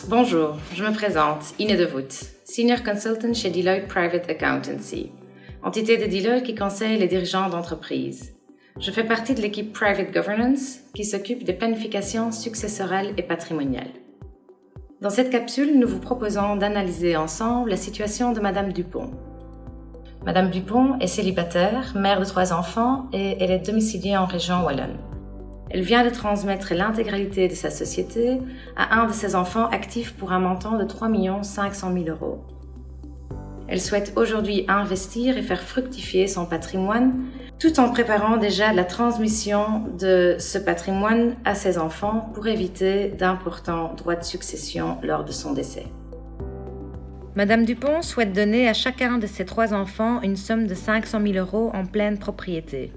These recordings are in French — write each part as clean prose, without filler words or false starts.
Bonjour, je me présente, Ine Devout, Senior Consultant chez Deloitte Private Accountancy, entité de Deloitte qui conseille les dirigeants d'entreprise. Je fais partie de l'équipe Private Governance qui s'occupe des planifications successorales et patrimoniales. Dans cette capsule, nous vous proposons d'analyser ensemble la situation de Madame Dupont. Madame Dupont est célibataire, mère de 3 enfants et elle est domiciliée en région wallonne. Elle vient de transmettre l'intégralité de sa société à un de ses enfants actifs pour un montant de 3 500 000 €. Elle souhaite aujourd'hui investir et faire fructifier son patrimoine tout en préparant déjà la transmission de ce patrimoine à ses enfants pour éviter d'importants droits de succession lors de son décès. Madame Dupont souhaite donner à chacun de ses 3 enfants une somme de 500 000 € en pleine propriété.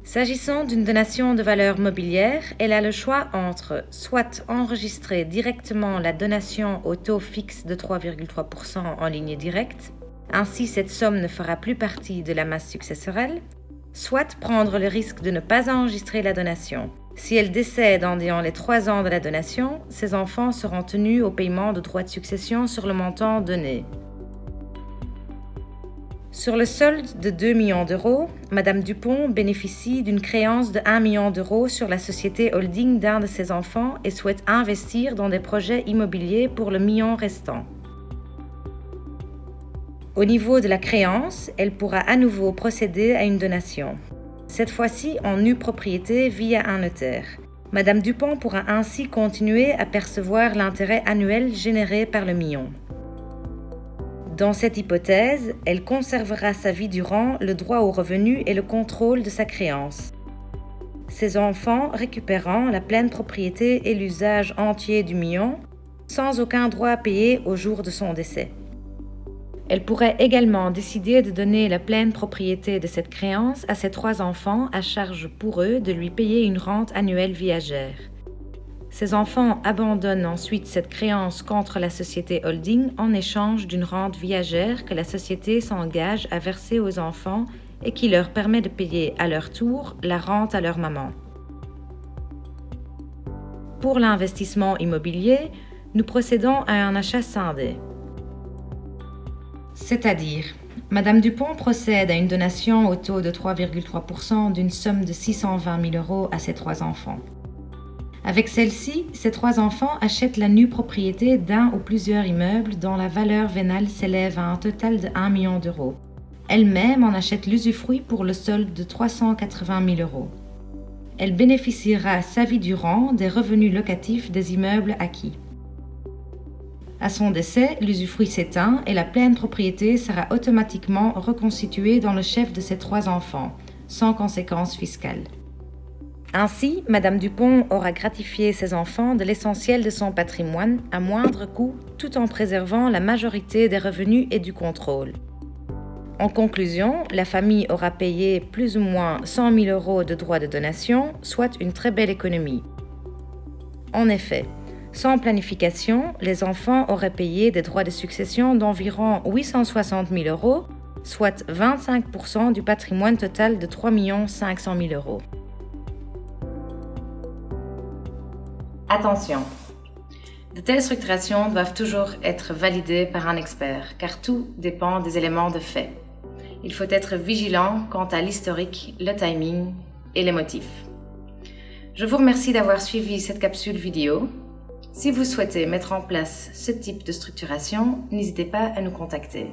S'agissant d'une donation de valeur mobilière, elle a le choix entre soit enregistrer directement la donation au taux fixe de 3,3% en ligne directe, ainsi cette somme ne fera plus partie de la masse successorale, soit prendre le risque de ne pas enregistrer la donation. Si elle décède en ayant les 3 ans de la donation, ses enfants seront tenus au paiement de droits de succession sur le montant donné. Sur le solde de 2 millions d'euros, Madame Dupont bénéficie d'une créance de 1 million d'euros sur la société holding d'un de ses enfants et souhaite investir dans des projets immobiliers pour le million restant. Au niveau de la créance, elle pourra à nouveau procéder à une donation, cette fois-ci en nue propriété via un notaire. Madame Dupont pourra ainsi continuer à percevoir l'intérêt annuel généré par le million. Dans cette hypothèse, elle conservera sa vie durant le droit au revenu et le contrôle de sa créance, ses enfants récupérant la pleine propriété et l'usage entier du million, sans aucun droit à payer au jour de son décès. Elle pourrait également décider de donner la pleine propriété de cette créance à ses 3 enfants à charge pour eux de lui payer une rente annuelle viagère. Ces enfants abandonnent ensuite cette créance contre la société holding en échange d'une rente viagère que la société s'engage à verser aux enfants et qui leur permet de payer à leur tour la rente à leur maman. Pour l'investissement immobilier, nous procédons à un achat scindé. C'est-à-dire, Madame Dupont procède à une donation au taux de 3,3% d'une somme de 620 000 € à ses 3 enfants. Avec celle-ci, ses 3 enfants achètent la nue propriété d'un ou plusieurs immeubles dont la valeur vénale s'élève à un total de 1 million d'euros. Elle-même en achète l'usufruit pour le solde de 380 000 €. Elle bénéficiera sa vie durant des revenus locatifs des immeubles acquis. À son décès, l'usufruit s'éteint et la pleine propriété sera automatiquement reconstituée dans le chef de ses 3 enfants, sans conséquences fiscales. Ainsi, Madame Dupont aura gratifié ses enfants de l'essentiel de son patrimoine à moindre coût, tout en préservant la majorité des revenus et du contrôle. En conclusion, la famille aura payé plus ou moins 100 000 € de droits de donation, soit une très belle économie. En effet, sans planification, les enfants auraient payé des droits de succession d'environ 860 000 €, soit 25% du patrimoine total de 3 500 000 €. Attention! De telles structurations doivent toujours être validées par un expert, car tout dépend des éléments de fait. Il faut être vigilant quant à l'historique, le timing et les motifs. Je vous remercie d'avoir suivi cette capsule vidéo. Si vous souhaitez mettre en place ce type de structuration, n'hésitez pas à nous contacter.